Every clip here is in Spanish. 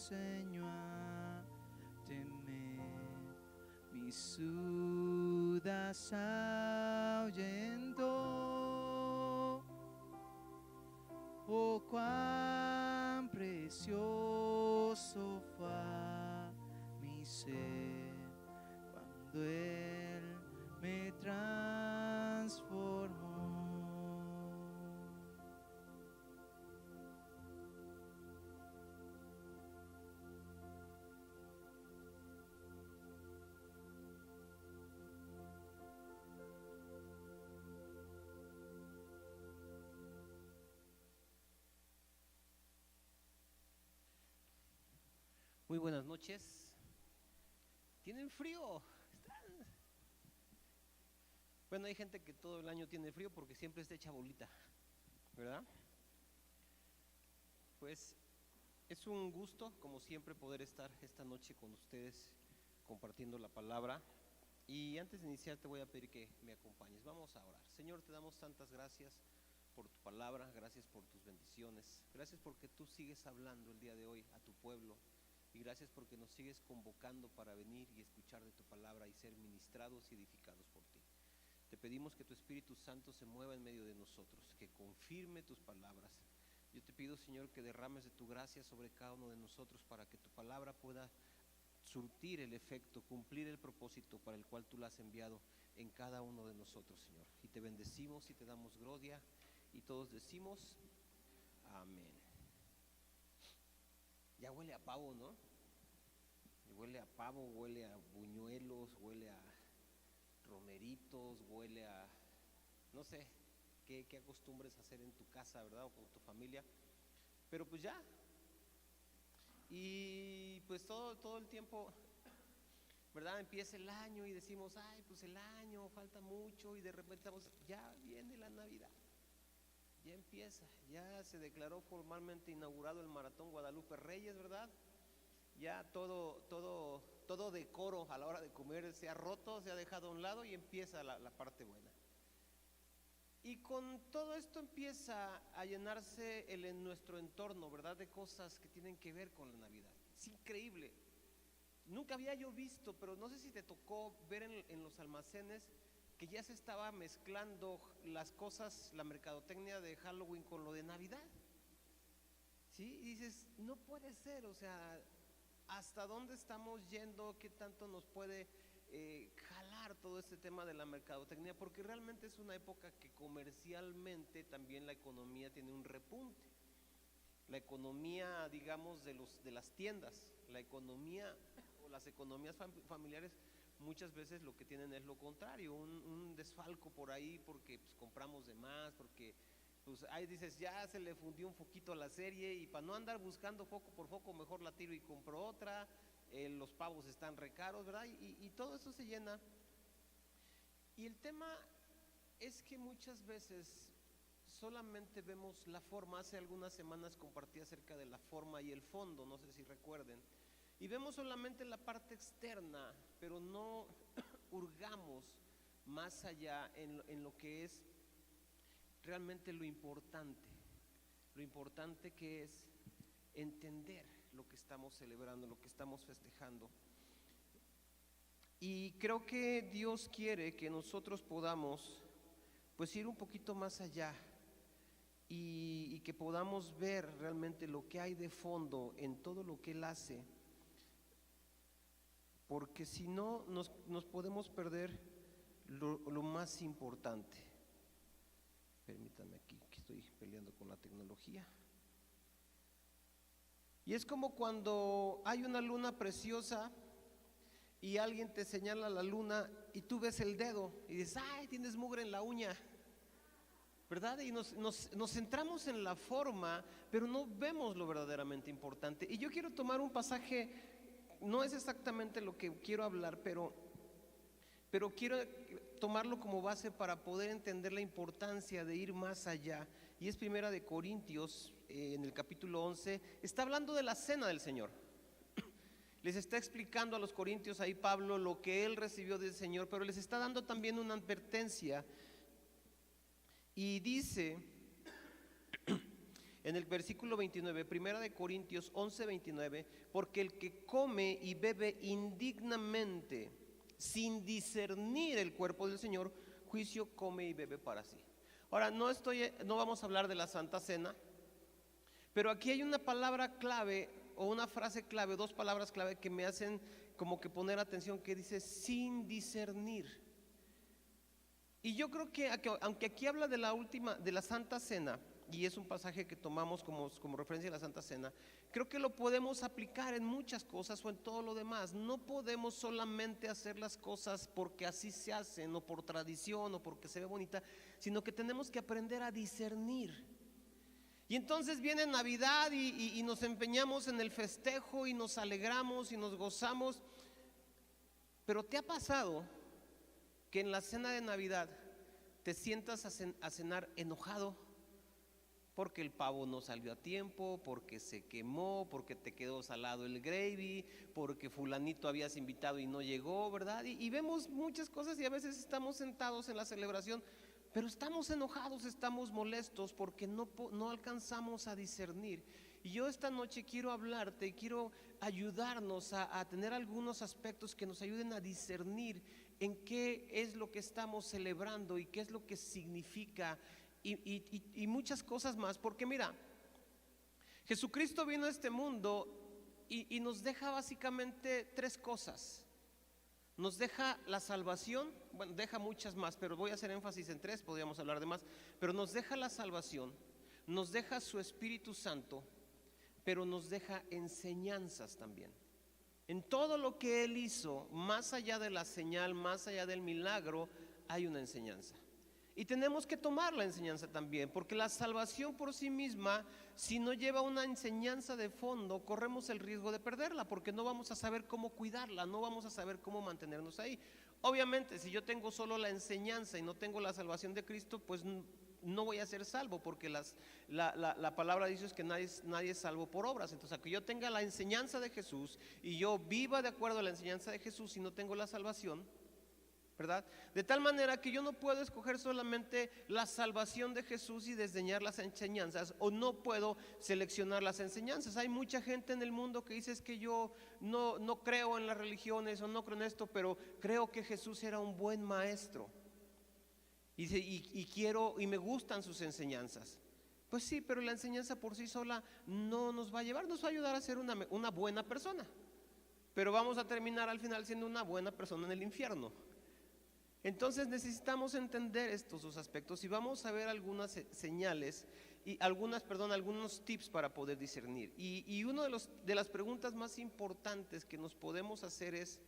enseñó a temer, mis dudas ahuyentó. Oh, cuán precioso fue mi ser cuando Él me transformó. Muy buenas noches. ¿Tienen frío? Bueno, hay gente que todo el año tiene frío porque siempre está hecha bolita, ¿verdad? Pues es un gusto, como siempre, poder estar esta noche con ustedes compartiendo la palabra. Y antes de iniciar te voy a pedir que me acompañes. Vamos a orar. Señor, te damos tantas gracias por tu palabra, gracias por tus bendiciones, gracias porque tú sigues hablando el día de hoy a tu pueblo. Y gracias porque nos sigues convocando para venir y escuchar de tu palabra y ser ministrados y edificados por ti. Te pedimos que tu Espíritu Santo se mueva en medio de nosotros, que confirme tus palabras. Yo te pido, Señor, que derrames de tu gracia sobre cada uno de nosotros para que tu palabra pueda surtir el efecto, cumplir el propósito para el cual tú la has enviado en cada uno de nosotros, Señor. Y te bendecimos y te damos gloria y todos decimos amén. Ya huele a pavo, ¿no? Huele a pavo, huele a buñuelos, huele a romeritos, huele a, no sé, qué acostumbres a hacer en tu casa, ¿verdad? O con tu familia. Pero pues ya. Y pues todo el tiempo, ¿verdad? Empieza el año y decimos, ay, pues el año, falta mucho, y de repente estamos, ya viene la Navidad. Ya empieza, ya se declaró formalmente inaugurado el Maratón Guadalupe Reyes, ¿verdad? Ya todo decoro a la hora de comer se ha roto, se ha dejado a un lado y empieza la parte buena. Y con todo esto empieza a llenarse en nuestro entorno, ¿verdad? De cosas que tienen que ver con la Navidad. Es increíble. Nunca había yo visto, pero no sé si te tocó ver en los almacenes que ya se estaba mezclando las cosas, la mercadotecnia de Halloween con lo de Navidad. ¿Sí? Y dices, no puede ser, o sea, ¿hasta dónde estamos yendo? ¿Qué tanto nos puede jalar todo este tema de la mercadotecnia? Porque realmente es una época que comercialmente también la economía tiene un repunte. La economía, digamos, de las tiendas, la economía o las economías familiares muchas veces lo que tienen es lo contrario, un desfalco por ahí porque pues, compramos de más, porque pues ahí dices, ya se le fundió un foquito a la serie y para no andar buscando foco por foco, mejor la tiro y compro otra, los pavos están re caros, ¿verdad? Y todo eso se llena. Y el tema es que muchas veces solamente vemos la forma. Hace algunas semanas compartí acerca de la forma y el fondo, no sé si recuerden. Y vemos solamente la parte externa, pero no hurgamos más allá en lo que es realmente lo importante que es entender lo que estamos celebrando, lo que estamos festejando. Y creo que Dios quiere que nosotros podamos pues ir un poquito más allá y que podamos ver realmente lo que hay de fondo en todo lo que Él hace. Porque si no, nos podemos perder lo más importante. Permítanme aquí que estoy peleando con la tecnología. Y es como cuando hay una luna preciosa y alguien te señala la luna y tú ves el dedo y dices, ay, tienes mugre en la uña, ¿verdad? Y nos centramos en la forma, pero no vemos lo verdaderamente importante. Y yo quiero tomar un pasaje. No es exactamente lo que quiero hablar, pero quiero tomarlo como base para poder entender la importancia de ir más allá. Y es Primera de Corintios, en el capítulo 11, está hablando de la cena del Señor. Les está explicando a los corintios ahí Pablo lo que él recibió del Señor, pero les está dando también una advertencia. Y dice En el versículo 29, Primera de Corintios 11:29, porque el que come y bebe indignamente, sin discernir el cuerpo del Señor, juicio come y bebe para sí. Ahora, no vamos a hablar de la Santa Cena, pero aquí hay una palabra clave o una frase clave, dos palabras clave que me hacen como que poner atención, que dice sin discernir. Y yo creo que aunque aquí habla de la Santa Cena, y es un pasaje que tomamos como referencia a la Santa Cena, creo que lo podemos aplicar en muchas cosas o en todo lo demás. No podemos solamente hacer las cosas porque así se hacen, o por tradición, o porque se ve bonita, sino que tenemos que aprender a discernir. Y entonces viene Navidad y nos empeñamos en el festejo y nos alegramos y nos gozamos. Pero ¿te ha pasado que en la cena de Navidad te sientas a cenar enojado? Porque el pavo no salió a tiempo, porque se quemó, porque te quedó salado el gravy, porque fulanito habías invitado y no llegó, ¿verdad? Y vemos muchas cosas y a veces estamos sentados en la celebración, pero estamos enojados, estamos molestos porque no alcanzamos a discernir. Y yo esta noche quiero hablarte, quiero ayudarnos a tener algunos aspectos que nos ayuden a discernir en qué es lo que estamos celebrando y qué es lo que significa y muchas cosas más. Porque mira, Jesucristo vino a este mundo y nos deja básicamente tres cosas. Nos deja la salvación, bueno, deja muchas más, pero voy a hacer énfasis en tres, podríamos hablar de más, pero nos deja la salvación, nos deja su Espíritu Santo, pero nos deja enseñanzas también. En todo lo que Él hizo, más allá de la señal, más allá del milagro, hay una enseñanza. Y tenemos que tomar la enseñanza también, porque la salvación por sí misma, si no lleva una enseñanza de fondo, corremos el riesgo de perderla, porque no vamos a saber cómo cuidarla, no vamos a saber cómo mantenernos ahí. Obviamente, si yo tengo solo la enseñanza y no tengo la salvación de Cristo, pues no voy a ser salvo, porque la palabra dice es que nadie es salvo por obras. Entonces, que yo tenga la enseñanza de Jesús y yo viva de acuerdo a la enseñanza de Jesús y no tengo la salvación, ¿verdad? De tal manera que yo no puedo escoger solamente la salvación de Jesús y desdeñar las enseñanzas, o no puedo seleccionar las enseñanzas. Hay mucha gente en el mundo que dice es que yo no creo en las religiones o no creo en esto, pero creo que Jesús era un buen maestro y quiero y me gustan sus enseñanzas. Pues sí, pero la enseñanza por sí sola no nos va a llevar, nos va a ayudar a ser una buena persona, pero vamos a terminar al final siendo una buena persona en el infierno. Entonces necesitamos entender estos dos aspectos y vamos a ver algunas señales y algunos tips para poder discernir. Y una de las preguntas más importantes que nos podemos hacer es: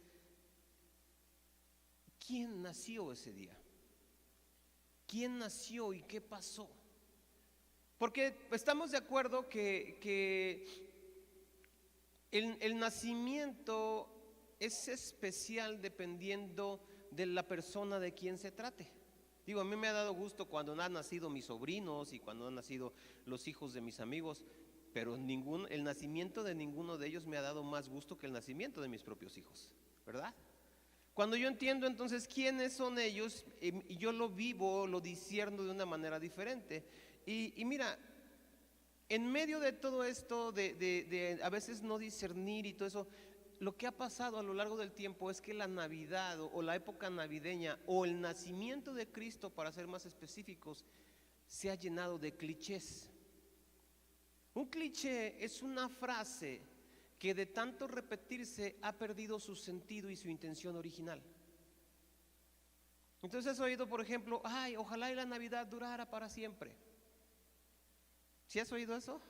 ¿quién nació ese día? ¿Quién nació y qué pasó? Porque estamos de acuerdo que el nacimiento es especial dependiendo de la persona de quien se trate. Digo, a mí me ha dado gusto cuando han nacido mis sobrinos y cuando han nacido los hijos de mis amigos, pero el nacimiento de ninguno de ellos me ha dado más gusto que el nacimiento de mis propios hijos, ¿verdad? Cuando yo entiendo entonces quiénes son ellos, yo lo vivo, lo discierno de una manera diferente. Y mira, en medio de todo esto, de a veces no discernir y todo eso, lo que ha pasado a lo largo del tiempo es que la Navidad o la época navideña o el nacimiento de Cristo, para ser más específicos, se ha llenado de clichés. Un cliché es una frase que de tanto repetirse ha perdido su sentido y su intención original. Entonces has oído, por ejemplo, ay, ojalá y la Navidad durara para siempre. ¿Sí has oído eso?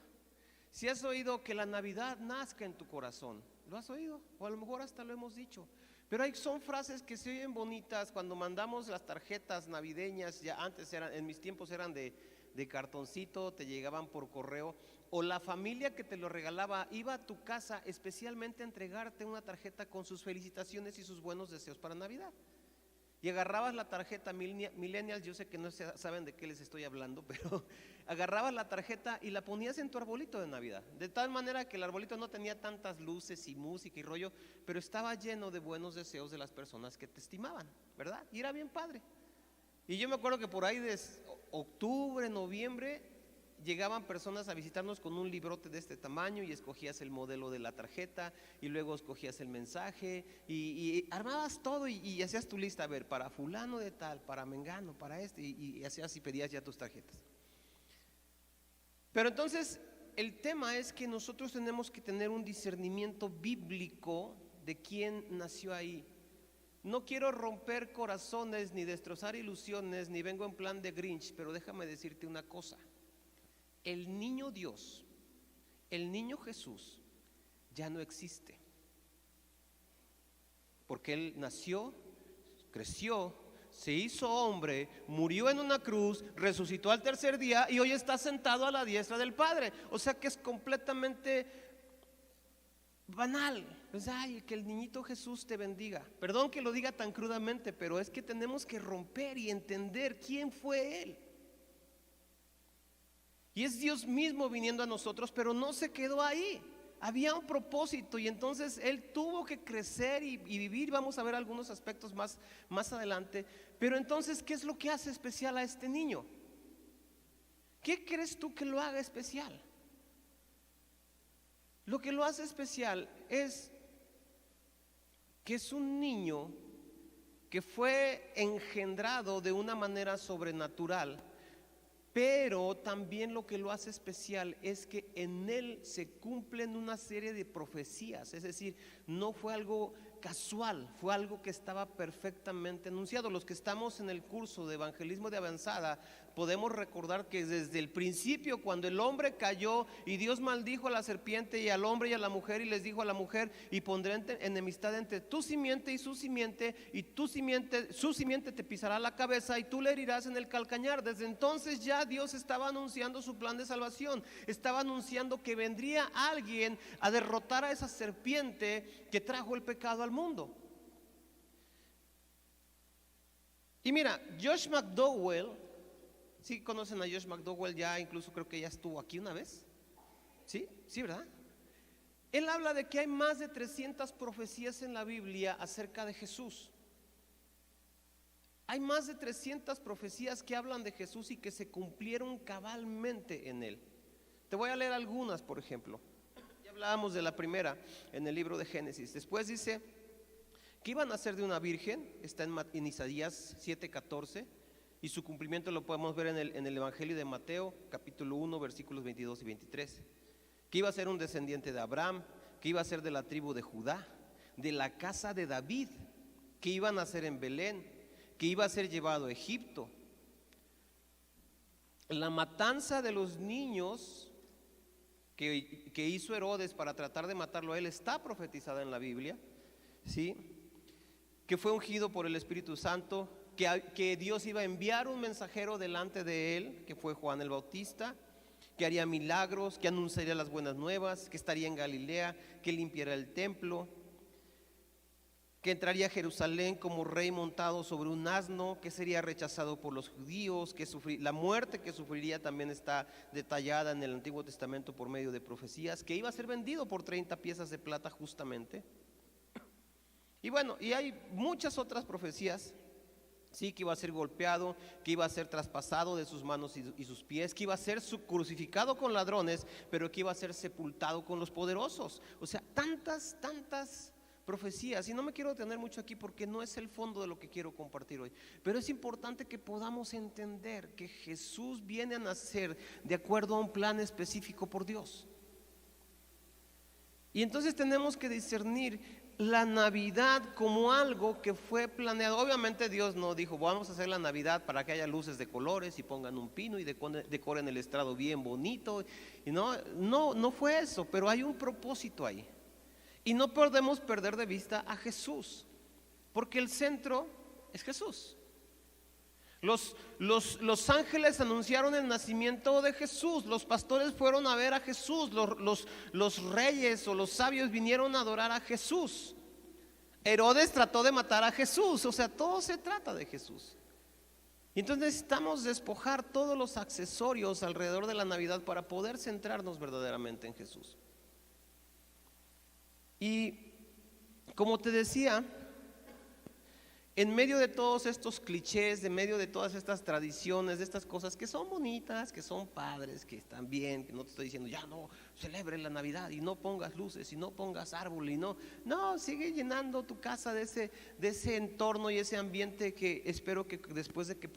¿Sí has oído que la Navidad nazca en tu corazón? ¿Lo has oído? O a lo mejor hasta lo hemos dicho. Pero son frases que se oyen bonitas cuando mandamos las tarjetas navideñas. Ya antes en mis tiempos eran de cartoncito, te llegaban por correo. O la familia que te lo regalaba iba a tu casa especialmente a entregarte una tarjeta con sus felicitaciones y sus buenos deseos para Navidad. Y agarrabas la tarjeta, millennials, yo sé que no saben de qué les estoy hablando, pero agarrabas la tarjeta y la ponías en tu arbolito de Navidad, de tal manera que el arbolito no tenía tantas luces y música y rollo, pero estaba lleno de buenos deseos de las personas que te estimaban, ¿verdad? Y era bien padre. Y yo me acuerdo que por ahí de octubre, noviembre, llegaban personas a visitarnos con un librote de este tamaño y escogías el modelo de la tarjeta y luego escogías el mensaje y armabas todo y hacías tu lista, a ver, para fulano de tal, para mengano, para este, y hacías y pedías ya tus tarjetas. Pero entonces el tema es que nosotros tenemos que tener un discernimiento bíblico de quién nació ahí. No quiero romper corazones ni destrozar ilusiones, ni vengo en plan de Grinch, pero déjame decirte una cosa. El niño Dios, el niño Jesús, ya no existe. Porque Él nació, creció, se hizo hombre, murió en una cruz, resucitó al tercer día y hoy está sentado a la diestra del Padre. O sea que es completamente banal. Pues, ay, que el niñito Jesús te bendiga. Perdón que lo diga tan crudamente, pero es que tenemos que romper y entender quién fue Él. Y es Dios mismo viniendo a nosotros, pero no se quedó ahí. Había un propósito y entonces Él tuvo que crecer y vivir. Vamos a ver algunos aspectos más adelante. Pero entonces, ¿qué es lo que hace especial a este niño? ¿Qué crees tú que lo haga especial? Lo que lo hace especial es que es un niño que fue engendrado de una manera sobrenatural, pero también lo que lo hace especial es que en él se cumplen una serie de profecías, es decir, no fue algo casual, fue algo que estaba perfectamente anunciado. Los que estamos en el curso de evangelismo de avanzada podemos recordar que desde el principio, cuando el hombre cayó y Dios maldijo a la serpiente y al hombre y a la mujer, y les dijo a la mujer: y pondré enemistad entre tu simiente y su simiente su simiente te pisará la cabeza y tú le herirás en el calcañar. Desde entonces ya Dios estaba anunciando su plan de salvación, estaba anunciando que vendría alguien a derrotar a esa serpiente que trajo el pecado al mundo. Y mira, Josh McDowell, ¿sí conocen a Josh McDowell? Ya incluso creo que ya estuvo aquí una vez. ¿Sí? ¿Sí, verdad? Él habla de que hay más de 300 profecías en la Biblia acerca de Jesús. Hay más de 300 profecías que hablan de Jesús y que se cumplieron cabalmente en él. Te voy a leer algunas, por ejemplo. Ya hablábamos de la primera en el libro de Génesis. Después dice que iban a ser de una virgen, está en Isaías 7:14, y su cumplimiento lo podemos ver en el Evangelio de Mateo, capítulo 1, versículos 22 y 23. Que iba a ser un descendiente de Abraham, que iba a ser de la tribu de Judá, de la casa de David, que iba a nacer en Belén, que iba a ser llevado a Egipto. La matanza de los niños que hizo Herodes para tratar de matarlo a él está profetizada en la Biblia, ¿sí? Que fue ungido por el Espíritu Santo, que Dios iba a enviar un mensajero delante de él, que fue Juan el Bautista, que haría milagros, que anunciaría las buenas nuevas, que estaría en Galilea, que limpiaría el templo, que entraría a Jerusalén como rey montado sobre un asno, que sería rechazado por los judíos, que la muerte que sufriría también está detallada en el Antiguo Testamento por medio de profecías, que iba a ser vendido por 30 piezas de plata justamente. Y bueno, y hay muchas otras profecías, sí, que iba a ser golpeado, que iba a ser traspasado de sus manos y sus pies, que iba a ser crucificado con ladrones, pero que iba a ser sepultado con los poderosos. O sea, tantas profecías, y no me quiero detener mucho aquí porque no es el fondo de lo que quiero compartir hoy, pero es importante que podamos entender que Jesús viene a nacer de acuerdo a un plan específico por Dios. Y entonces tenemos que discernir la Navidad como algo que fue planeado. Obviamente Dios no dijo: vamos a hacer la Navidad para que haya luces de colores y pongan un pino y decoren el estrado bien bonito. Y no fue eso, pero hay un propósito ahí. Y no podemos perder de vista a Jesús, porque el centro es Jesús. Los ángeles anunciaron el nacimiento de Jesús, los pastores fueron a ver a Jesús, los reyes o los sabios vinieron a adorar a Jesús. Herodes trató de matar a Jesús, o sea, todo se trata de Jesús. Y entonces necesitamos despojar todos los accesorios alrededor de la Navidad para poder centrarnos verdaderamente en Jesús. Y como te decía, En medio de todos estos clichés, en medio de todas estas tradiciones, de estas cosas que son bonitas, que son padres, que están bien, que no te estoy diciendo, ya no, celebre la Navidad y no pongas luces y no pongas árbol y no, sigue llenando tu casa de ese entorno y ese ambiente que espero que después de que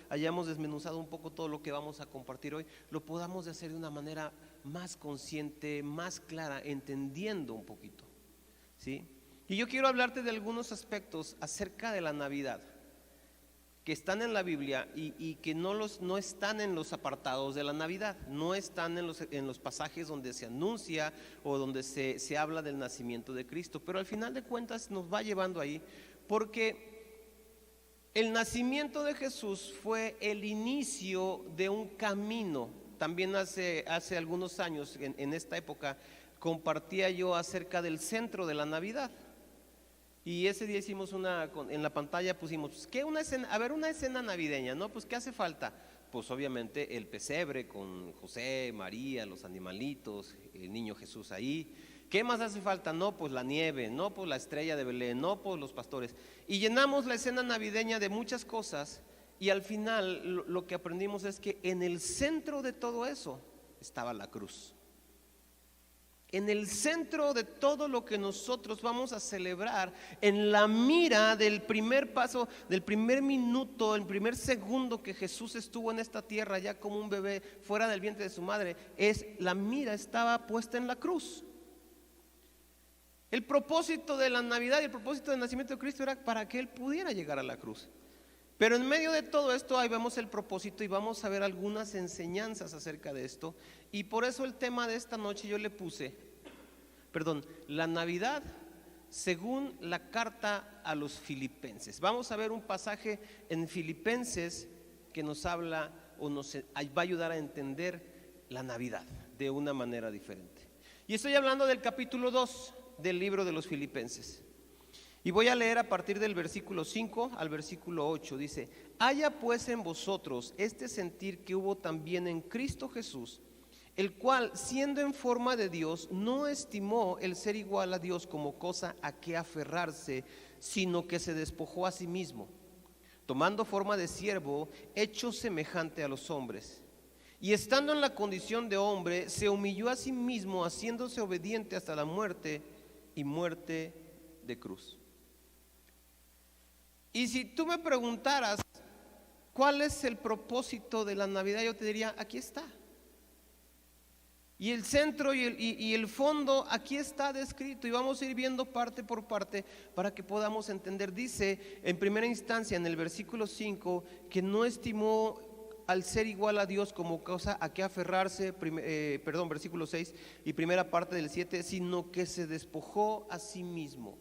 hayamos desmenuzado un poco todo lo que vamos a compartir hoy, lo podamos hacer de una manera más consciente, más clara, entendiendo un poquito, ¿sí? Y yo quiero hablarte de algunos aspectos acerca de la Navidad que están en la Biblia y que no están en los apartados de la Navidad, no están en los pasajes donde se anuncia o donde se habla del nacimiento de Cristo, pero al final de cuentas nos va llevando ahí, porque el nacimiento de Jesús fue el inicio de un camino. También hace algunos años, en esta época, compartía yo acerca del centro de la Navidad. Y ese día hicimos en la pantalla pusimos, ¿qué una escena navideña, ¿no? Pues ¿qué hace falta? Pues obviamente el pesebre con José, María, los animalitos, el niño Jesús ahí. ¿Qué más hace falta? No, pues la nieve, no, pues la estrella de Belén, no, pues los pastores. Y llenamos la escena navideña de muchas cosas y al final lo que aprendimos es que en el centro de todo eso estaba la cruz. En el centro de todo lo que nosotros vamos a celebrar, en la mira del primer paso, del primer minuto, el primer segundo que Jesús estuvo en esta tierra ya como un bebé fuera del vientre de su madre, la mira estaba puesta en la cruz. El propósito de la Navidad y el propósito del nacimiento de Cristo era para que Él pudiera llegar a la cruz. Pero en medio de todo esto ahí vemos el propósito y vamos a ver algunas enseñanzas acerca de esto. Y por eso el tema de esta noche yo le puse, la Navidad según la carta a los Filipenses. Vamos a ver un pasaje en Filipenses que nos habla o nos va a ayudar a entender la Navidad de una manera diferente. Y estoy hablando del capítulo 2 del libro de los Filipenses. Y voy a leer a partir del versículo 5 al versículo 8. Dice: haya pues en vosotros este sentir que hubo también en Cristo Jesús, el cual, siendo en forma de Dios, no estimó el ser igual a Dios como cosa a que aferrarse, sino que se despojó a sí mismo, tomando forma de siervo, hecho semejante a los hombres. Y estando en la condición de hombre, se humilló a sí mismo, haciéndose obediente hasta la muerte y muerte de cruz. Y si tú me preguntaras cuál es el propósito de la Navidad, yo te diría, aquí está. Y el centro y el fondo aquí está descrito, y vamos a ir viendo parte por parte para que podamos entender. Dice en primera instancia en el versículo 5 que no estimó al ser igual a Dios como cosa a que aferrarse, versículo 6 y primera parte del 7, sino que se despojó a sí mismo.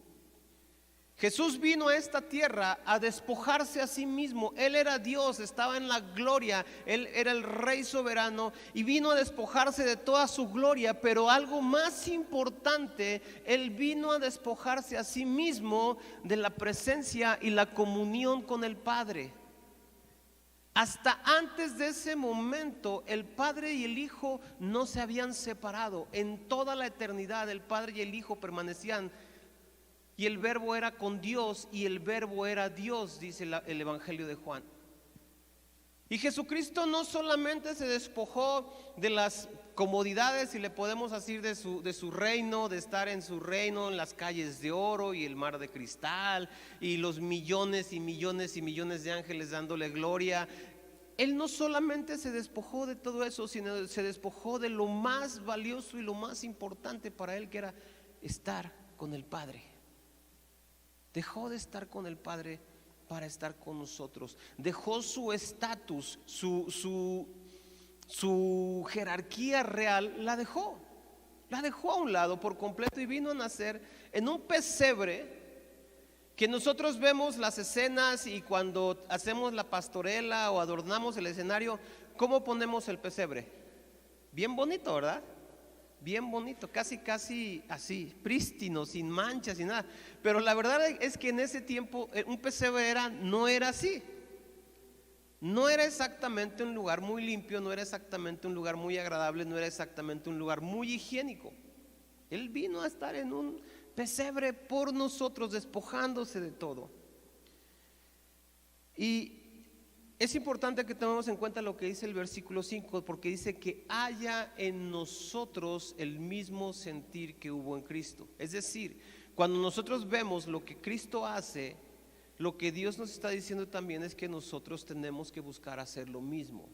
Jesús vino a esta tierra a despojarse a sí mismo. Él era Dios, estaba en la gloria, Él era el Rey soberano y vino a despojarse de toda su gloria. Pero algo más importante, Él vino a despojarse a sí mismo de la presencia y la comunión con el Padre. Hasta antes de ese momento, el Padre y el Hijo no se habían separado. En toda la eternidad, el Padre y el Hijo permanecían. Y el verbo era con Dios y el verbo era Dios, dice el Evangelio de Juan. Y Jesucristo no solamente se despojó de las comodidades, si le podemos decir, de su reino, de estar en su reino, en las calles de oro y el mar de cristal y los millones y millones y millones de ángeles dándole gloria. Él no solamente se despojó de todo eso, sino se despojó de lo más valioso y lo más importante para Él, que era estar con el Padre. Dejó de estar con el Padre para estar con nosotros. Dejó su estatus, su jerarquía real, la dejó a un lado por completo y vino a nacer en un pesebre. Que nosotros vemos las escenas y cuando hacemos la pastorela o adornamos el escenario, ¿cómo ponemos el pesebre? Bien bonito, ¿verdad? Bien bonito, casi así, prístino, sin manchas, sin nada. Pero la verdad es que en ese tiempo un pesebre no era así. No era exactamente un lugar muy limpio, no era exactamente un lugar muy agradable, no era exactamente un lugar muy higiénico. Él vino a estar en un pesebre por nosotros, despojándose de todo. Y es importante que tomemos en cuenta lo que dice el versículo 5, porque dice que haya en nosotros el mismo sentir que hubo en Cristo. Es decir, cuando nosotros vemos lo que Cristo hace, lo que Dios nos está diciendo también es que nosotros tenemos que buscar hacer lo mismo.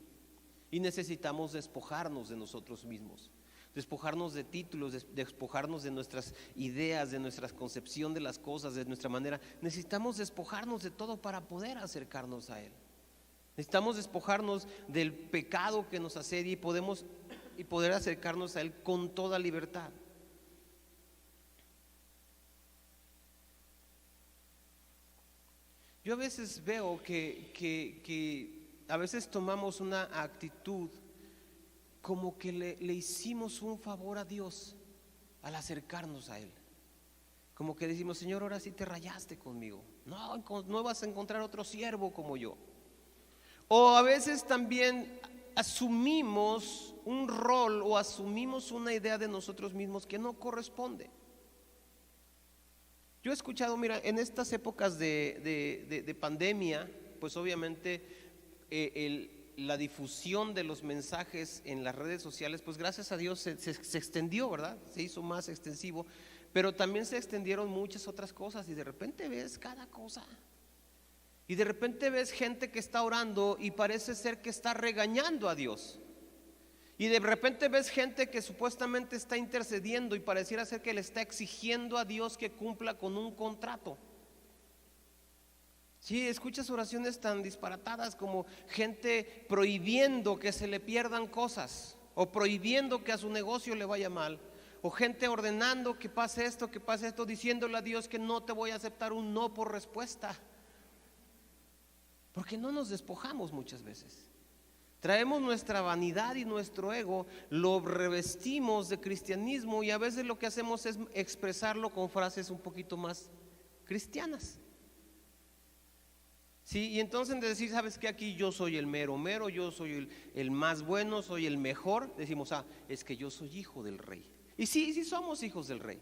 Y necesitamos despojarnos de nosotros mismos, despojarnos de títulos, despojarnos de nuestras ideas, de nuestra concepción de las cosas, de nuestra manera. Necesitamos despojarnos de todo para poder acercarnos a Él. Necesitamos despojarnos del pecado que nos asedia y poder acercarnos a Él con toda libertad. Yo a veces veo que a veces tomamos una actitud como que le hicimos un favor a Dios al acercarnos a Él. Como que decimos, Señor, ahora sí te rayaste conmigo. No vas a encontrar otro siervo como yo. O a veces también asumimos un rol o asumimos una idea de nosotros mismos que no corresponde. Yo he escuchado, mira, en estas épocas de pandemia, pues obviamente la difusión de los mensajes en las redes sociales, pues gracias a Dios se extendió, ¿verdad? Se hizo más extensivo, pero también se extendieron muchas otras cosas y de repente ves cada cosa. Y de repente ves gente que está orando y parece ser que está regañando a Dios. Y de repente ves gente que supuestamente está intercediendo y pareciera ser que le está exigiendo a Dios que cumpla con un contrato. Sí, escuchas oraciones tan disparatadas como gente prohibiendo que se le pierdan cosas, o prohibiendo que a su negocio le vaya mal, o gente ordenando que pase esto, diciéndole a Dios que no te voy a aceptar un no por respuesta. Porque no nos despojamos muchas veces. Traemos nuestra vanidad y nuestro ego, lo revestimos de cristianismo y a veces lo que hacemos es expresarlo con frases un poquito más cristianas. Sí, y entonces de decir, ¿sabes qué? Aquí yo soy el mero mero, yo soy el más bueno, soy el mejor. Decimos, es que yo soy hijo del rey. Y sí somos hijos del rey.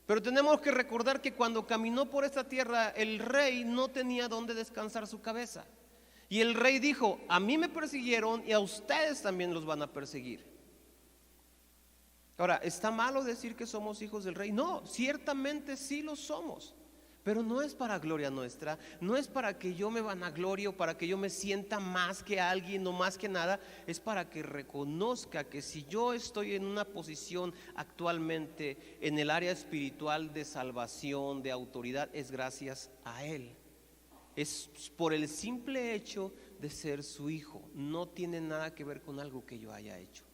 Pero tenemos que recordar que cuando caminó por esta tierra, el rey no tenía dónde descansar su cabeza. Y el rey dijo, a mí me persiguieron y a ustedes también los van a perseguir. Ahora, ¿está malo decir que somos hijos del rey? No, ciertamente sí lo somos. Pero no es para gloria nuestra, no es para que yo me vanaglorie o para que yo me sienta más que alguien o más que nada. Es para que reconozca que si yo estoy en una posición actualmente en el área espiritual de salvación, de autoridad, es gracias a Él. Es por el simple hecho de ser su hijo. No tiene nada que ver con algo que yo haya hecho.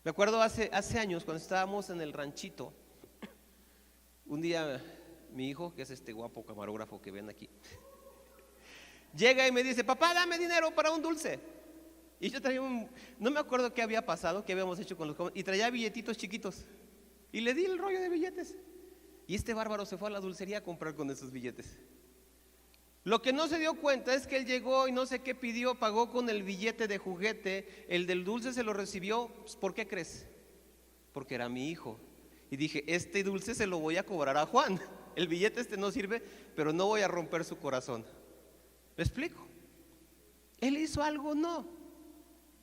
Me acuerdo hace años cuando estábamos en el ranchito, un día mi hijo, que es este guapo camarógrafo que ven aquí, llega y me dice, papá, dame dinero para un dulce. Y yo traía no me acuerdo qué había pasado, qué habíamos hecho con los jóvenes, y traía billetitos chiquitos. Y le di el rollo de billetes. Y este bárbaro se fue a la dulcería a comprar con esos billetes. Lo que no se dio cuenta es que él llegó y no sé qué pidió, pagó con el billete de juguete, el del dulce se lo recibió. ¿Por qué crees? Porque era mi hijo. Y dije, este dulce se lo voy a cobrar a Juan. El billete no sirve, pero no voy a romper su corazón. ¿Me explico? ¿Él hizo algo? No.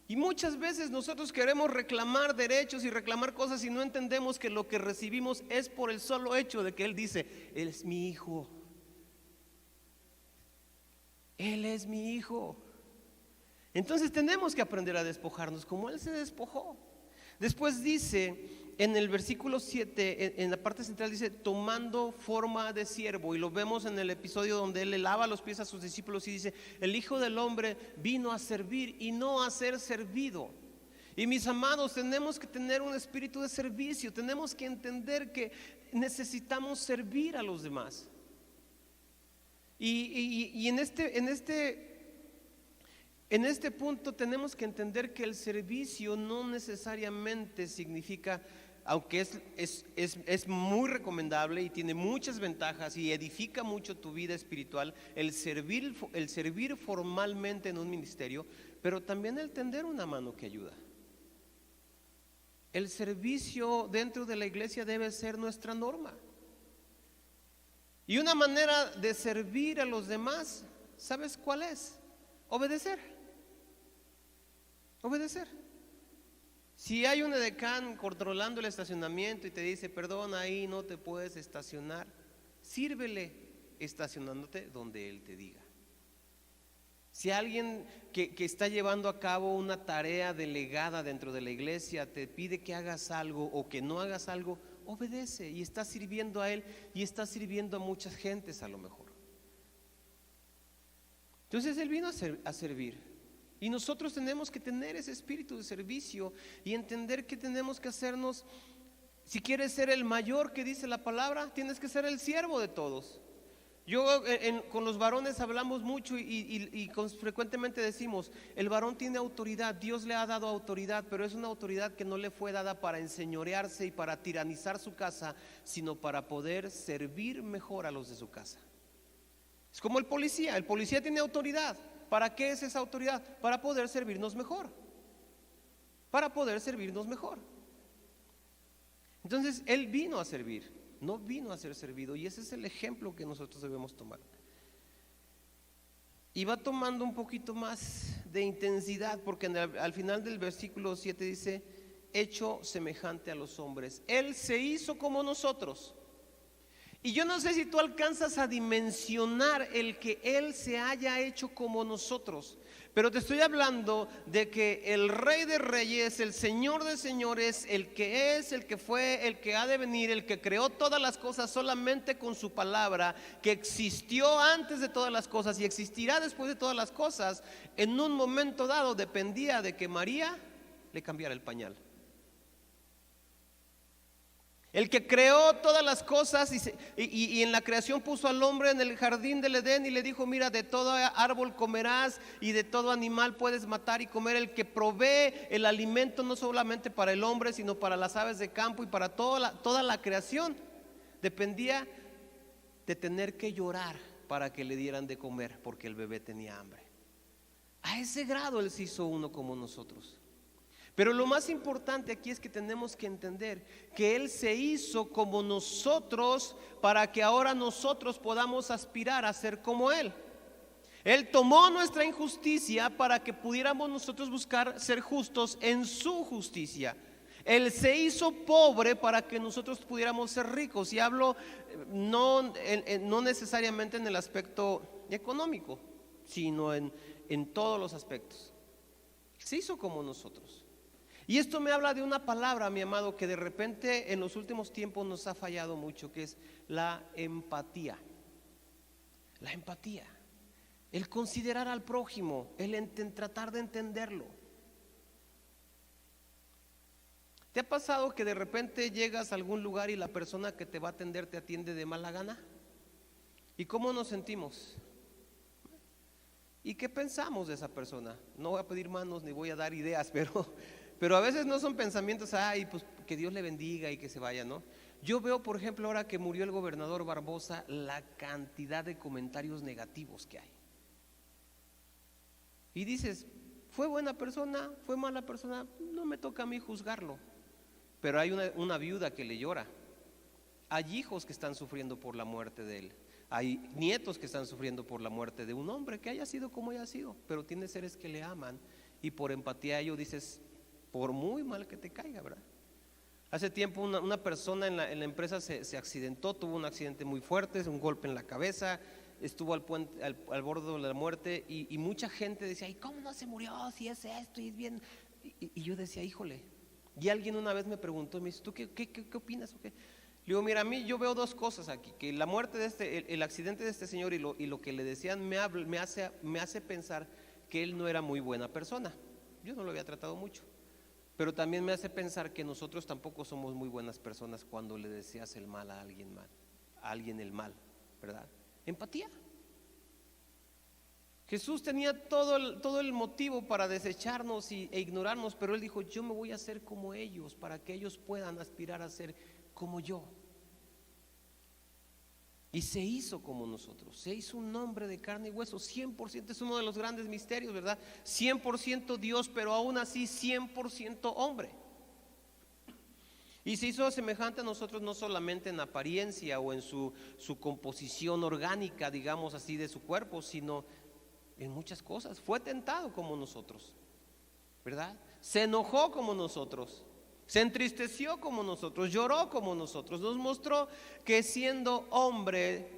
Y muchas veces nosotros queremos reclamar derechos y reclamar cosas y no entendemos que lo que recibimos es por el solo hecho de que Él dice, Él es mi hijo. Él es mi hijo. Entonces tenemos que aprender a despojarnos como Él se despojó. Después dice en el versículo 7, en la parte central dice, tomando forma de siervo. Y lo vemos en el episodio donde Él le lava los pies a sus discípulos y dice, el Hijo del Hombre vino a servir y no a ser servido. Y mis amados, tenemos que tener un espíritu de servicio. Tenemos que entender que necesitamos servir a los demás. Y en este punto tenemos que entender que el servicio no necesariamente significa, aunque es muy recomendable y tiene muchas ventajas y edifica mucho tu vida espiritual, el servir formalmente en un ministerio, pero también el tender una mano que ayuda. El servicio dentro de la iglesia debe ser nuestra norma. Y una manera de servir a los demás ¿sabes cuál es? Obedecer. Obedecer. Si hay un edecán controlando el estacionamiento y te dice, perdón, ahí no te puedes estacionar, sírvele estacionándote donde él te diga. Si alguien que está llevando a cabo una tarea delegada dentro de la iglesia te pide que hagas algo o que no hagas algo, obedece, y estás sirviendo a él y estás sirviendo a muchas gentes a lo mejor. Entonces él vino a servir, y nosotros tenemos que tener ese espíritu de servicio y entender que tenemos que hacernos, si quieres ser el mayor que dice la palabra, tienes que ser el siervo de todos. Yo con los varones hablamos mucho y frecuentemente decimos, el varón tiene autoridad, Dios le ha dado autoridad, pero es una autoridad que no le fue dada para enseñorearse y para tiranizar su casa, sino para poder servir mejor a los de su casa. Es como el policía tiene autoridad. ¿Para qué es esa autoridad? Para poder servirnos mejor. Para poder servirnos mejor. Entonces él vino a servir, no vino a ser servido, y ese es el ejemplo que nosotros debemos tomar. Y va tomando un poquito más de intensidad, porque al final del versículo 7 dice, hecho semejante a los hombres. Él se hizo como nosotros. Y yo no sé si tú alcanzas a dimensionar el que Él se haya hecho como nosotros, pero te estoy hablando de que el Rey de Reyes, el Señor de Señores, el que es, el que fue, el que ha de venir, el que creó todas las cosas solamente con su palabra, que existió antes de todas las cosas y existirá después de todas las cosas, en un momento dado dependía de que María le cambiara el pañal. El que creó todas las cosas y en la creación puso al hombre en el jardín del Edén y le dijo, mira, de todo árbol comerás y de todo animal puedes matar y comer. El que provee el alimento no solamente para el hombre, sino para las aves de campo y para toda la creación, dependía de tener que llorar para que le dieran de comer porque el bebé tenía hambre. A ese grado Él se hizo uno como nosotros. Pero lo más importante aquí es que tenemos que entender que Él se hizo como nosotros para que ahora nosotros podamos aspirar a ser como Él. Él tomó nuestra injusticia para que pudiéramos nosotros buscar ser justos en su justicia. Él se hizo pobre para que nosotros pudiéramos ser ricos. Y hablo no necesariamente en el aspecto económico, sino en todos los aspectos. Se hizo como nosotros. Y esto me habla de una palabra, mi amado, que de repente en los últimos tiempos nos ha fallado mucho, que es la empatía. La empatía. El considerar al prójimo, el tratar de entenderlo. ¿Te ha pasado que de repente llegas a algún lugar y la persona que te va a atender te atiende de mala gana? ¿Y cómo nos sentimos? ¿Y qué pensamos de esa persona? No voy a pedir manos ni voy a dar ideas, pero a veces no son pensamientos, ay, pues que Dios le bendiga y que se vaya, ¿no? Yo veo, por ejemplo, ahora que murió el gobernador Barbosa, la cantidad de comentarios negativos que hay. Y dices, ¿fue buena persona? ¿Fue mala persona? No me toca a mí juzgarlo. Pero hay una viuda que le llora. Hay hijos que están sufriendo por la muerte de él. Hay nietos que están sufriendo por la muerte de un hombre que haya sido como haya sido, pero tiene seres que le aman, y por empatía a ello dices, por muy mal que te caiga, ¿verdad? Hace tiempo una persona en la empresa se accidentó, tuvo un accidente muy fuerte, un golpe en la cabeza, estuvo al borde de la muerte, y mucha gente decía, ¿y cómo no se murió? Si es esto y es bien. Y yo decía, híjole. Y alguien una vez me preguntó, me dice, ¿tú qué opinas? Le digo, mira, a mí yo veo dos cosas aquí, que la muerte de el accidente de este señor y lo que le decían me hace pensar que él no era muy buena persona. Yo no lo había tratado mucho. Pero también me hace pensar que nosotros tampoco somos muy buenas personas cuando le deseas el mal a alguien el mal, ¿verdad? Empatía. Jesús tenía todo el motivo para desecharnos e ignorarnos, pero Él dijo, yo me voy a hacer como ellos, para que ellos puedan aspirar a ser como yo. Y se hizo como nosotros, se hizo un hombre de carne y hueso, 100%, es uno de los grandes misterios, ¿verdad? 100% Dios, pero aún así 100% hombre. Y se hizo semejante a nosotros no solamente en apariencia o en su composición orgánica, digamos así, de su cuerpo, sino en muchas cosas. Fue tentado como nosotros, ¿verdad? Se enojó como nosotros, se entristeció como nosotros, lloró como nosotros. Nos mostró que siendo hombre,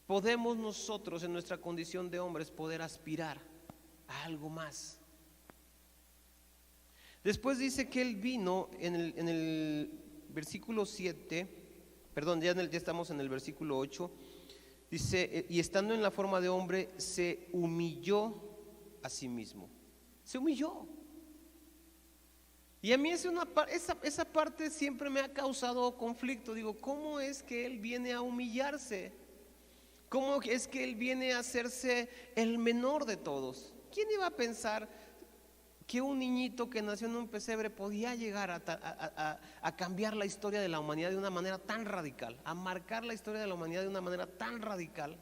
podemos nosotros en nuestra condición de hombres poder aspirar a algo más. Después dice que Él vino en el versículo 7, perdón, ya estamos en el versículo 8. Dice, y estando en la forma de hombre, se humilló a sí mismo. Se humilló. Y a mí esa parte siempre me ha causado conflicto. Digo, ¿cómo es que Él viene a humillarse? ¿Cómo es que Él viene a hacerse el menor de todos? ¿Quién iba a pensar que un niñito que nació en un pesebre podía llegar a cambiar la historia de la humanidad de una manera tan radical, a marcar la historia de la humanidad de una manera tan radical,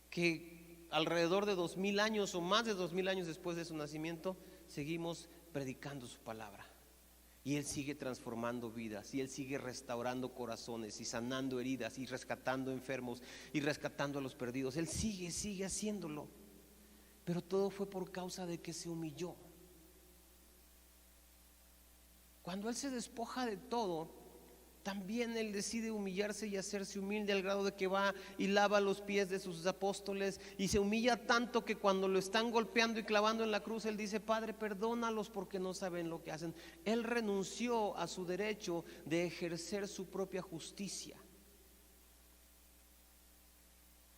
que alrededor de 2000 años o más de 2000 años después de su nacimiento seguimos predicando su palabra? Y Él sigue transformando vidas, y Él sigue restaurando corazones y sanando heridas y rescatando enfermos y rescatando a los perdidos. Él sigue haciéndolo. Pero todo fue por causa de que se humilló. Cuando Él se despoja de todo, también Él decide humillarse y hacerse humilde al grado de que va y lava los pies de sus apóstoles, y se humilla tanto que cuando lo están golpeando y clavando en la cruz, Él dice: Padre, perdónalos porque no saben lo que hacen. Él renunció a su derecho de ejercer su propia justicia.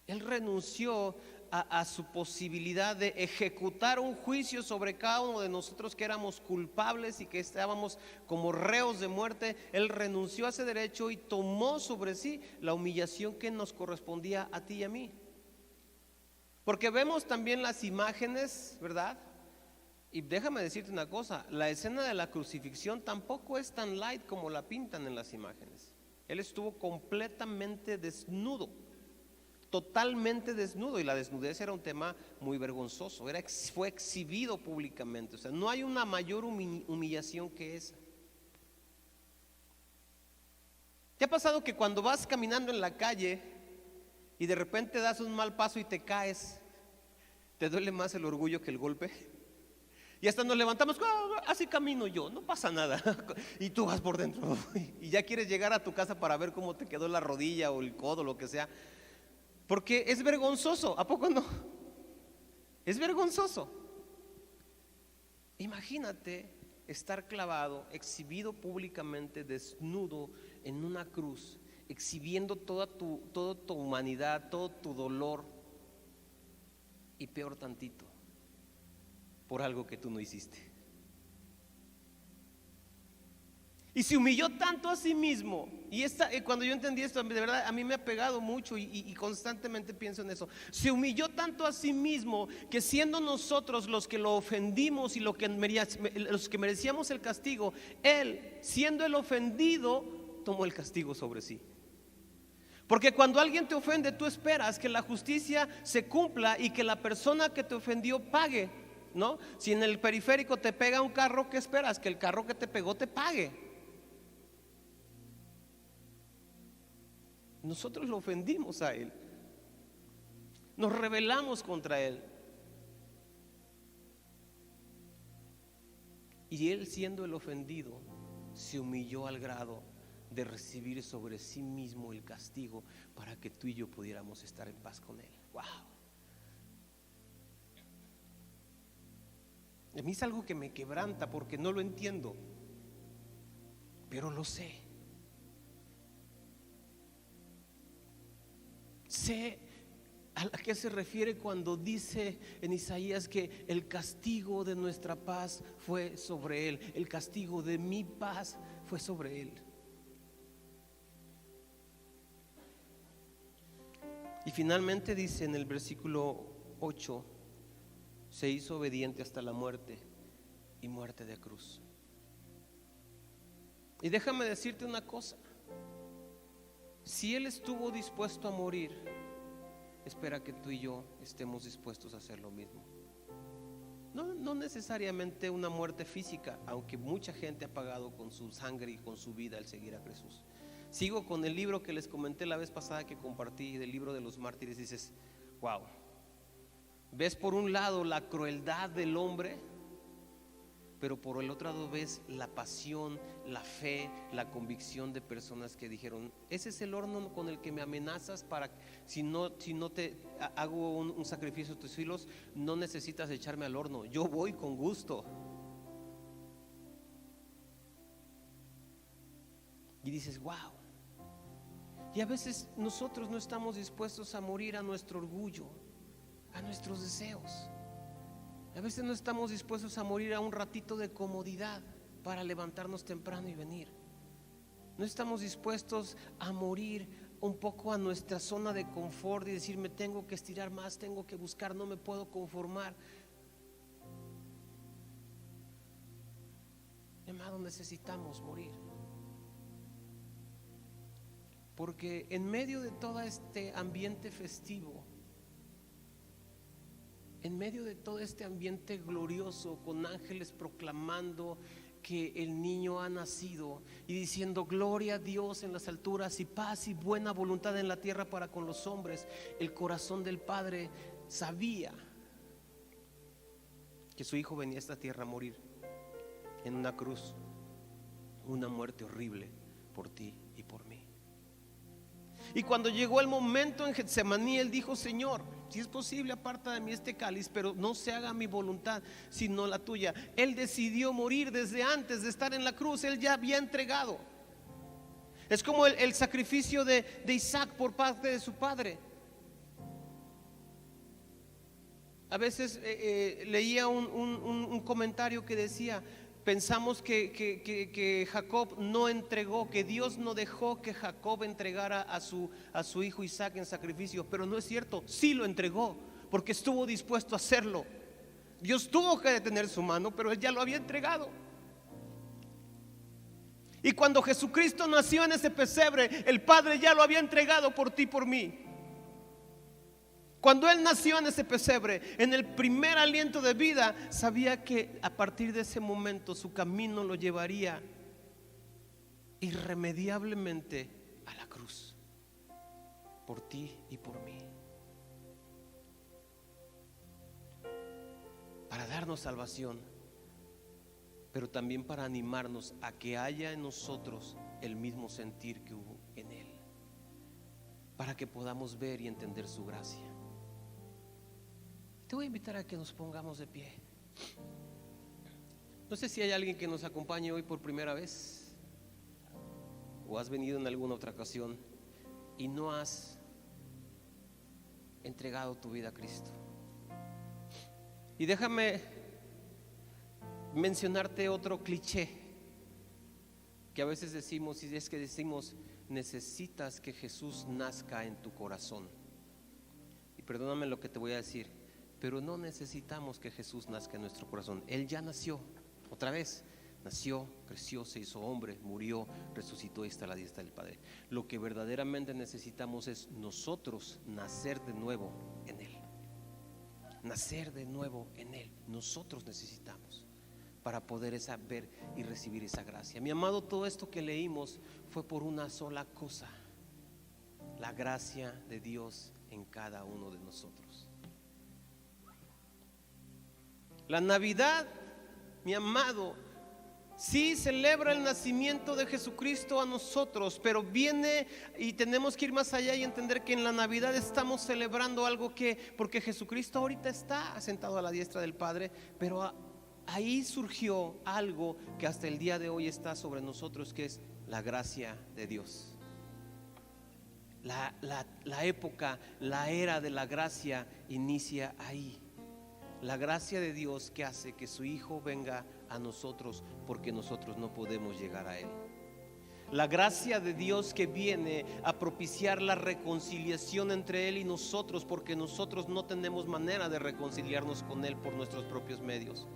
Él renunció a su posibilidad de ejecutar un juicio sobre cada uno de nosotros que éramos culpables y que estábamos como reos de muerte. Él renunció a ese derecho y tomó sobre sí la humillación que nos correspondía a ti y a mí. Porque vemos también las imágenes, ¿verdad? Y déjame decirte una cosa: la escena de la crucifixión tampoco es tan light como la pintan en las imágenes. Él estuvo completamente desnudo, totalmente desnudo, y la desnudez era un tema muy vergonzoso, fue exhibido públicamente. O sea, no hay una mayor humillación que esa. ¿Te ha pasado que cuando vas caminando en la calle y de repente das un mal paso y te caes, te duele más el orgullo que el golpe? Y hasta nos levantamos: así camino yo, no pasa nada. Y tú vas por dentro y ya quieres llegar a tu casa para ver cómo te quedó la rodilla o el codo, lo que sea. Porque es vergonzoso, ¿a poco no? Es vergonzoso. Imagínate estar clavado, exhibido públicamente, desnudo en una cruz, exhibiendo toda tu humanidad, todo tu dolor, y peor tantito, por algo que tú no hiciste. Y se humilló tanto a sí mismo. Y cuando yo entendí esto, de verdad a mí me ha pegado mucho, y constantemente pienso en eso. Se humilló tanto a sí mismo que, siendo nosotros los que lo ofendimos y los que merecíamos el castigo, Él, siendo el ofendido, tomó el castigo sobre sí. Porque cuando alguien te ofende, tú esperas que la justicia se cumpla y que la persona que te ofendió pague, ¿no? Si en el periférico te pega un carro, ¿qué esperas? Que el carro que te pegó te pague. Nosotros lo ofendimos a Él, nos rebelamos contra Él, y Él, siendo el ofendido, se humilló al grado de recibir sobre sí mismo el castigo para que tú y yo pudiéramos estar en paz con Él. ¡Wow! A mí es algo que me quebranta porque no lo entiendo, pero lo sé. Sé a qué se refiere cuando dice en Isaías que el castigo de nuestra paz fue sobre Él. El castigo de mi paz fue sobre Él. Y finalmente dice en el versículo 8: se hizo obediente hasta la muerte, y muerte de cruz. Y déjame decirte una cosa: si Él estuvo dispuesto a morir, espera que tú y yo estemos dispuestos a hacer lo mismo. No necesariamente una muerte física, aunque mucha gente ha pagado con su sangre y con su vida el seguir a Jesús. Sigo con el libro que les comenté la vez pasada que compartí, del libro de los mártires. Dices: wow, Ves por un lado la crueldad del hombre, pero por el otro lado ves la pasión, la fe, la convicción de personas que dijeron: ese es el horno con el que me amenazas para si no te hago un sacrificio a tus hijos, no necesitas echarme al horno, yo voy con gusto. Y dices: wow. Y a veces nosotros no estamos dispuestos a morir a nuestro orgullo, a nuestros deseos. A veces no estamos dispuestos a morir a un ratito de comodidad para levantarnos temprano y venir. No estamos dispuestos a morir un poco a nuestra zona de confort y decir: me tengo que estirar más, tengo que buscar, no me puedo conformar. Mi amado, necesitamos morir. Porque en medio de todo este ambiente festivo, en medio de todo este ambiente glorioso, con ángeles proclamando que el niño ha nacido y diciendo: gloria a Dios en las alturas y paz y buena voluntad en la tierra para con los hombres, el corazón del Padre sabía que su hijo venía a esta tierra a morir en una cruz, una muerte horrible por ti y por mí. Y cuando llegó el momento en Getsemaní, él dijo: Señor, si es posible, aparta de mí este cáliz, pero no se haga mi voluntad sino la tuya. Él decidió morir desde antes de estar en la cruz. Él ya había entregado. Es como el sacrificio de Isaac por parte de su padre. A veces leía un comentario que decía: pensamos que Jacob no entregó, que Dios no dejó que Jacob entregara a su hijo Isaac en sacrificio, pero no es cierto, sí lo entregó, porque estuvo dispuesto a hacerlo. Dios tuvo que detener su mano, pero él ya lo había entregado. Y cuando Jesucristo nació en ese pesebre, el Padre ya lo había entregado por ti y por mí. Cuando él nació en ese pesebre, en el primer aliento de vida, sabía que a partir de ese momento su camino lo llevaría irremediablemente a la cruz, por ti y por mí, para darnos salvación, pero también para animarnos a que haya en nosotros el mismo sentir que hubo en él, para que podamos ver y entender su gracia. Te voy a invitar a que nos pongamos de pie. No sé si hay alguien que nos acompañe hoy por primera vez, o has venido en alguna otra ocasión y no has entregado tu vida a Cristo. Y déjame mencionarte otro cliché que a veces decimos, y es que decimos: necesitas que Jesús nazca en tu corazón. Y perdóname lo que te voy a decir, pero no necesitamos que Jesús nazca en nuestro corazón. Él ya nació, otra vez, nació, creció, se hizo hombre, murió, resucitó y está a la diestra del Padre. Lo que verdaderamente necesitamos es nosotros nacer de nuevo en Él. Nacer de nuevo en Él. Nosotros necesitamos para poder ver y recibir esa gracia. Mi amado, todo esto que leímos fue por una sola cosa: la gracia de Dios en cada uno de nosotros. La Navidad, mi amado, sí celebra el nacimiento de Jesucristo a nosotros, pero viene y tenemos que ir más allá y entender que en la Navidad estamos celebrando algo porque Jesucristo ahorita está sentado a la diestra del Padre, pero ahí surgió algo que hasta el día de hoy está sobre nosotros, que es la gracia de Dios. La época, la era de la gracia inicia ahí. La gracia de Dios que hace que su Hijo venga a nosotros porque nosotros no podemos llegar a Él. La gracia de Dios que viene a propiciar la reconciliación entre Él y nosotros, porque nosotros no tenemos manera de reconciliarnos con Él por nuestros propios medios.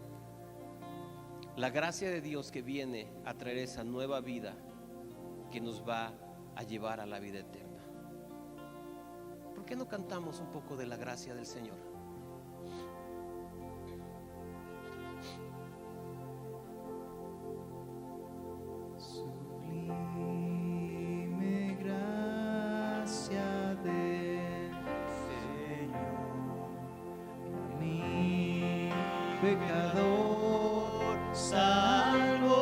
La gracia de Dios que viene a traer esa nueva vida que nos va a llevar a la vida eterna. ¿Por qué no cantamos un poco de la gracia del Señor? Sublime gracia del Señor, pecador salvo.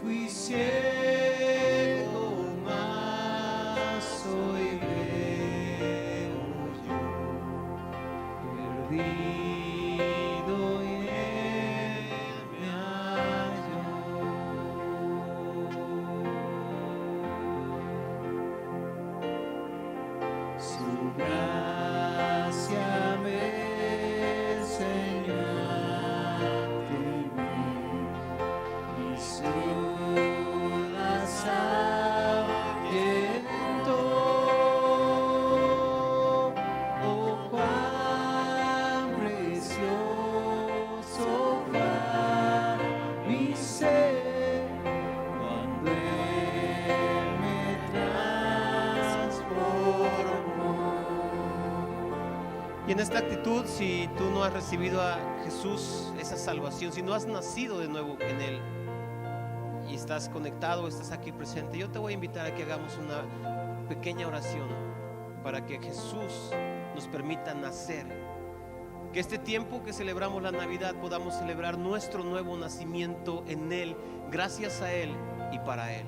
Fui ciego, mas hoy veo yo, perdido y él me halló. Su gracia me enseñó a temer y su las ahuyentó. Oh, cuán precioso fue mi ser cuando Él me transformó. Y en esta actitud, si tú no has recibido a Jesús, esa salvación, si no has nacido de nuevo en Él y estás conectado, estás aquí presente, yo te voy a invitar a que hagamos una pequeña oración para que Jesús nos permita nacer. Que este tiempo que celebramos la Navidad podamos celebrar nuestro nuevo nacimiento en Él, gracias a Él y para Él.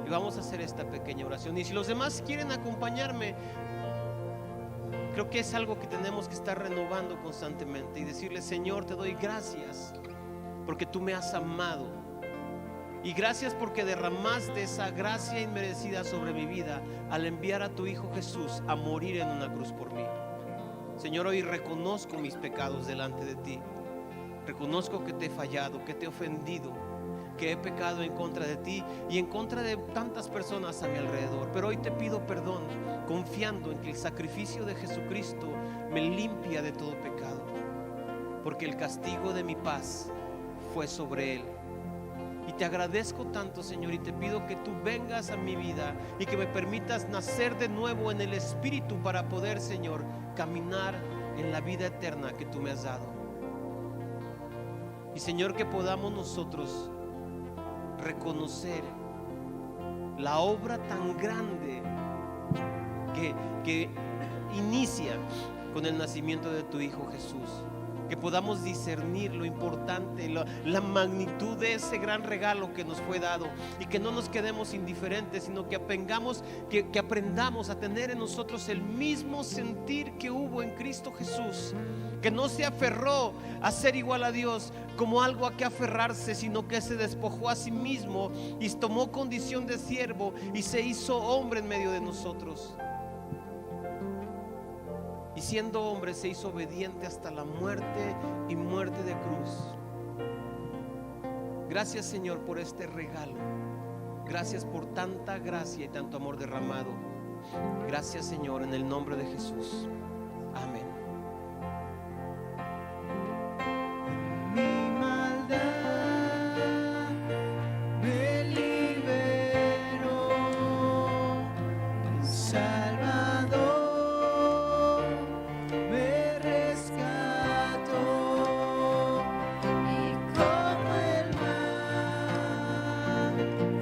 Y vamos a hacer esta pequeña oración. Y si los demás quieren acompañarme, creo que es algo que tenemos que estar renovando constantemente y decirle: Señor, te doy gracias porque tú me has amado, y gracias porque derramaste esa gracia inmerecida sobre mi vida al enviar a tu Hijo Jesús a morir en una cruz por mí. Señor, hoy reconozco mis pecados delante de ti. Reconozco que te he fallado, que te he ofendido, que he pecado en contra de ti y en contra de tantas personas a mi alrededor. Pero hoy te pido perdón, confiando en que el sacrificio de Jesucristo me limpia de todo pecado, porque el castigo de mi paz fue sobre Él. Y te agradezco tanto, Señor, y te pido que tú vengas a mi vida y que me permitas nacer de nuevo en el Espíritu para poder, Señor, caminar en la vida eterna que tú me has dado. Y, Señor, que podamos nosotros reconocer la obra tan grande que inicia con el nacimiento de tu Hijo Jesús. Que podamos discernir lo importante, la magnitud de ese gran regalo que nos fue dado, y que no nos quedemos indiferentes, sino que aprendamos a tener en nosotros el mismo sentir que hubo en Cristo Jesús, que no se aferró a ser igual a Dios como algo a que aferrarse, sino que se despojó a sí mismo y tomó condición de siervo y se hizo hombre en medio de nosotros. Y siendo hombre se hizo obediente hasta la muerte y muerte de cruz. Gracias, Señor, por este regalo. Gracias por tanta gracia y tanto amor derramado. Gracias, Señor, en el nombre de Jesús. Amén. Mi maldad me liberó, mi Salvador me rescató, y como el mar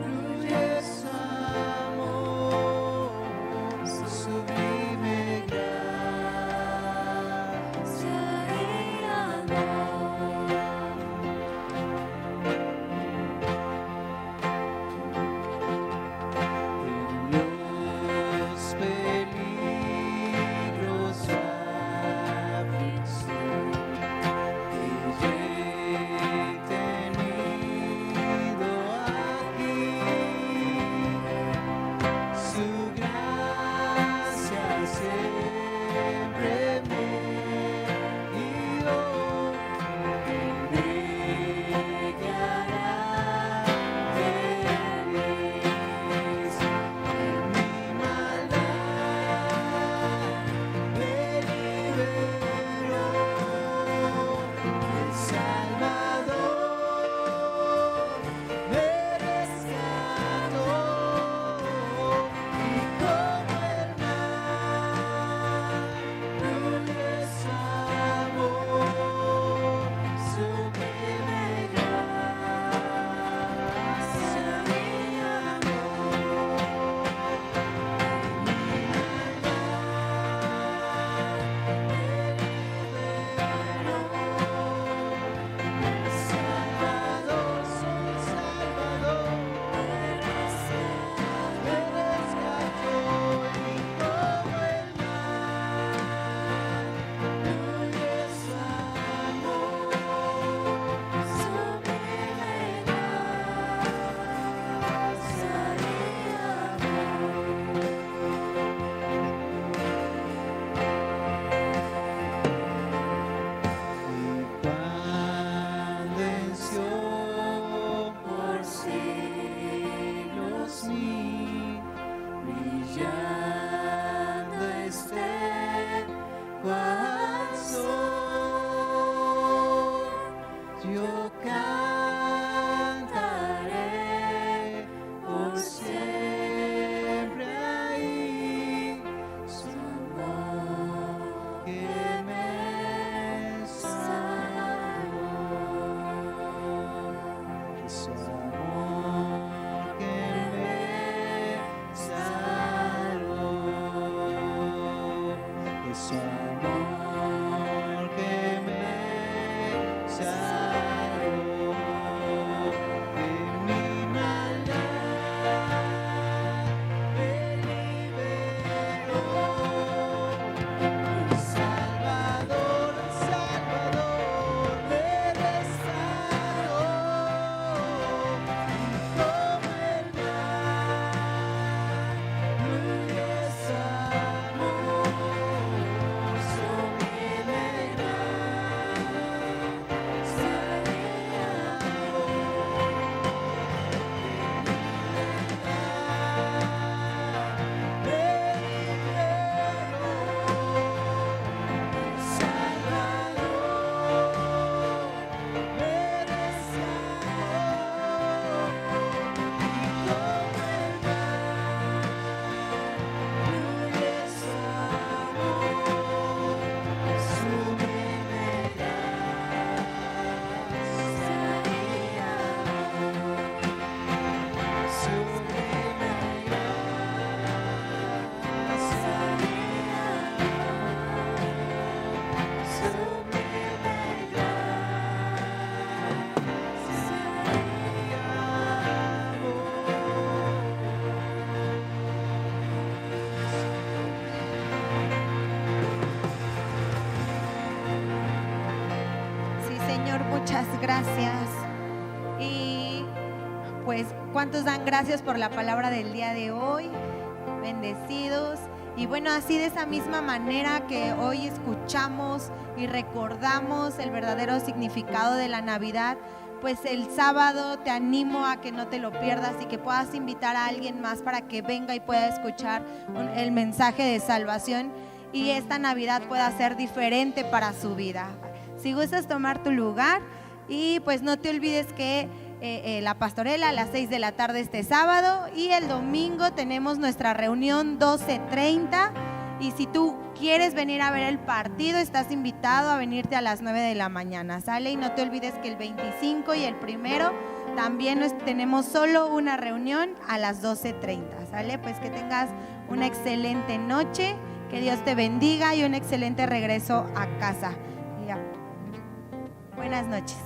fluye su amor, sublime gracia. muchas gracias. Y pues, ¿cuántos dan gracias por la palabra del día de hoy? Bendecidos. Y bueno, así de esa misma manera que hoy escuchamos y recordamos el verdadero significado de la Navidad, pues el sábado te animo a que no te lo pierdas y que puedas invitar a alguien más para que venga y pueda escuchar el mensaje de salvación y esta Navidad pueda ser diferente para su vida. Si gustas tomar tu lugar y pues no te olvides que la pastorela a las 6 de la tarde este sábado y el domingo tenemos nuestra reunión 12:30 y si tú quieres venir a ver el partido estás invitado a venirte a las 9 de la mañana, ¿sale? Y no te olvides que el 25 y el 1 también tenemos solo una reunión a las 12:30, ¿sale? Pues que tengas una excelente noche, que Dios te bendiga y un excelente regreso a casa. Ya. Buenas noches.